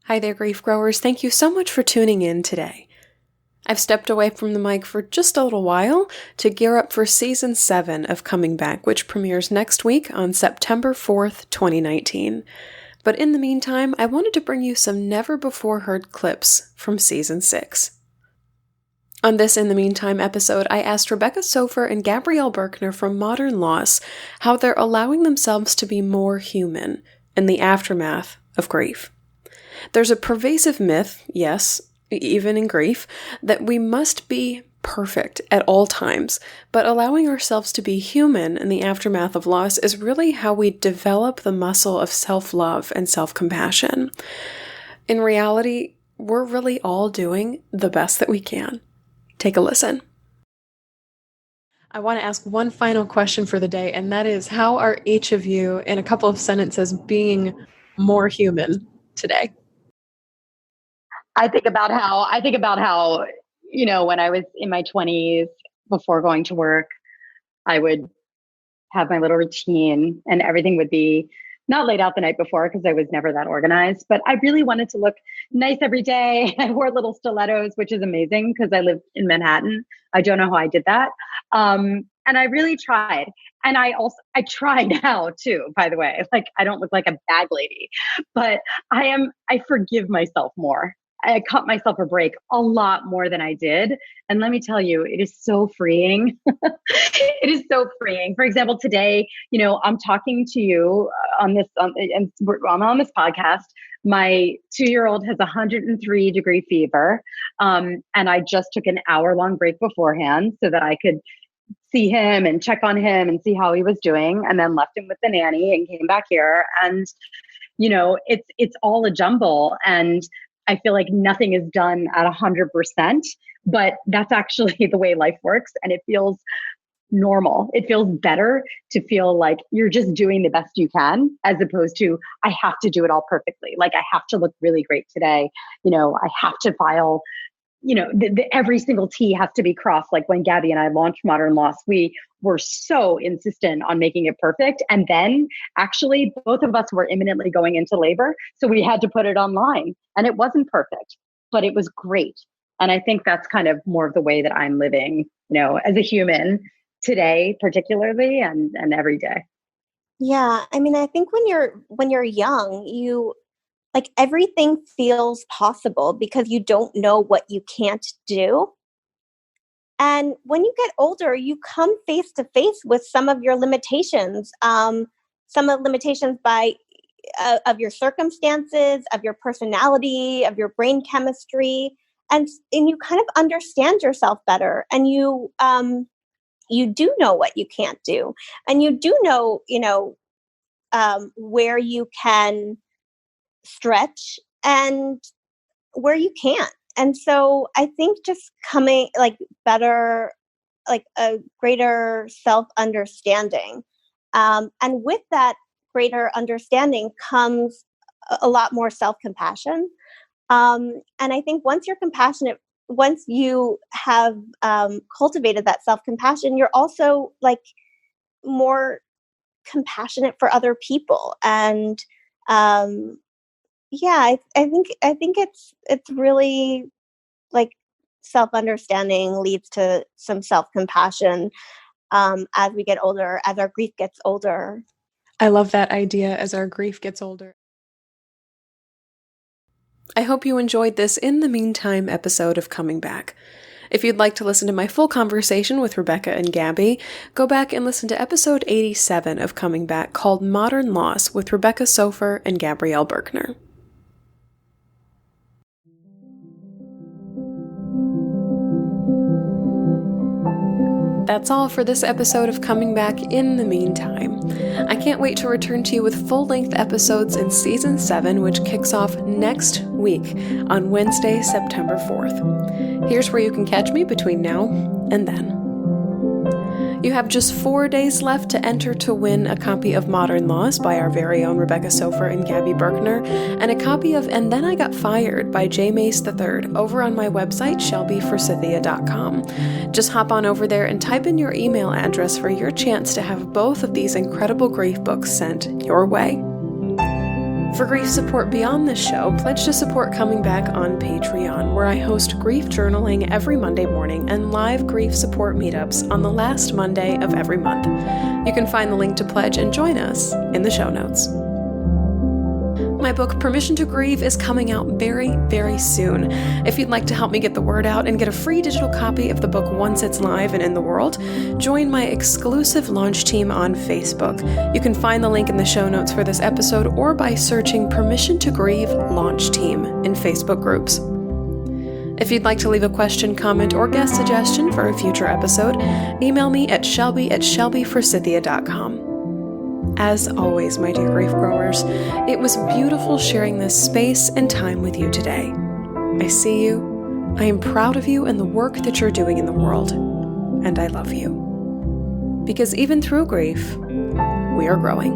Hi there, grief growers. Thank you so much for tuning in today. I've stepped away from the mic for just a little while to gear up for Season 7 of Coming Back, which premieres next week on September 4th, 2019. But in the meantime, I wanted to bring you some never-before-heard clips from Season 6. On this In the Meantime episode, I asked Rebecca Soffer and Gabrielle Birkner from Modern Loss how they're allowing themselves to be more human in the aftermath of grief. There's a pervasive myth, yes, even in grief, that we must be perfect at all times, but allowing ourselves to be human in the aftermath of loss is really how we develop the muscle of self-love and self-compassion. In reality, we're really all doing the best that we can. Take a listen. I want to ask one final question for the day, and that is, how are each of you, in a couple of sentences, being more human today? I think about how, when I was in my 20s, before going to work, I would have my little routine and everything would be not laid out the night before because I was never that organized, but I really wanted to look nice every day. I wore little stilettos, which is amazing because I live in Manhattan. I don't know how I did that. And I really tried. And I try now too, by the way. Like, I don't look like a bag lady, but I forgive myself more. I cut myself a break a lot more than I did. And let me tell you, it is so freeing. It is so freeing. For example, today, I'm talking to you on this, and I'm on this podcast. My 2-year-old has 103-degree fever. And I just took an hour-long break beforehand so that I could see him and check on him and see how he was doing, and then left him with the nanny and came back here. And, it's all a jumble. And I feel like nothing is done at 100%, but that's actually the way life works. And it feels normal. It feels better to feel like you're just doing the best you can, as opposed to, I have to do it all perfectly. Like, I have to look really great today. I have to file, every single T has to be crossed. Like when Gabi and I launched Modern Loss, we were so insistent on making it perfect. And then actually both of us were imminently going into labor. So we had to put it online, and it wasn't perfect, but it was great. And I think that's kind of more of the way that I'm living, as a human today, particularly, and every day. Yeah. I mean, I think when you're young, like, everything feels possible because you don't know what you can't do. And when you get older, you come face to face with some of your limitations, some of the limitations of your circumstances, of your personality, of your brain chemistry, and you kind of understand yourself better. And you do know what you can't do, and you do know, where you can stretch and where you can't. And so I think just coming better, like a greater self-understanding. And with that greater understanding comes a lot more self-compassion. And I think once you're compassionate, once you have cultivated that self-compassion, you're also more compassionate for other people. And I think it's really self-understanding leads to some self-compassion as we get older, as our grief gets older. I love that idea, as our grief gets older. I hope you enjoyed this In the Meantime episode of Coming Back. If you'd like to listen to my full conversation with Rebecca and Gabi, go back and listen to episode 87 of Coming Back, called Modern Loss, with Rebecca Soffer and Gabrielle Birkner. That's all for this episode of Coming Back In the Meantime. I can't wait to return to you with full-length episodes in Season 7, which kicks off next week on Wednesday, September 4th. Here's where you can catch me between now and then. You have just 4 days left to enter to win a copy of Modern Loss by our very own Rebecca Soffer and Gabi Birkner, and a copy of And Then I Got Fired by J. Mace III over on my website, shelbyforsythia.com. Just hop on over there and type in your email address for your chance to have both of these incredible grief books sent your way. For grief support beyond this show, pledge to support Coming Back on Patreon, where I host grief journaling every Monday morning and live grief support meetups on the last Monday of every month. You can find the link to pledge and join us in the show notes. My book, Permission to Grieve, is coming out very, very soon. If you'd like to help me get the word out and get a free digital copy of the book once it's live and in the world, join my exclusive launch team on Facebook. You can find the link in the show notes for this episode or by searching Permission to Grieve Launch Team in Facebook groups. If you'd like to leave a question, comment, or guest suggestion for a future episode, email me at shelby@shelbyforsythia.com. As always, my dear grief growers, it was beautiful sharing this space and time with you today. I see you, I am proud of you and the work that you're doing in the world, and I love you. Because even through grief, we are growing.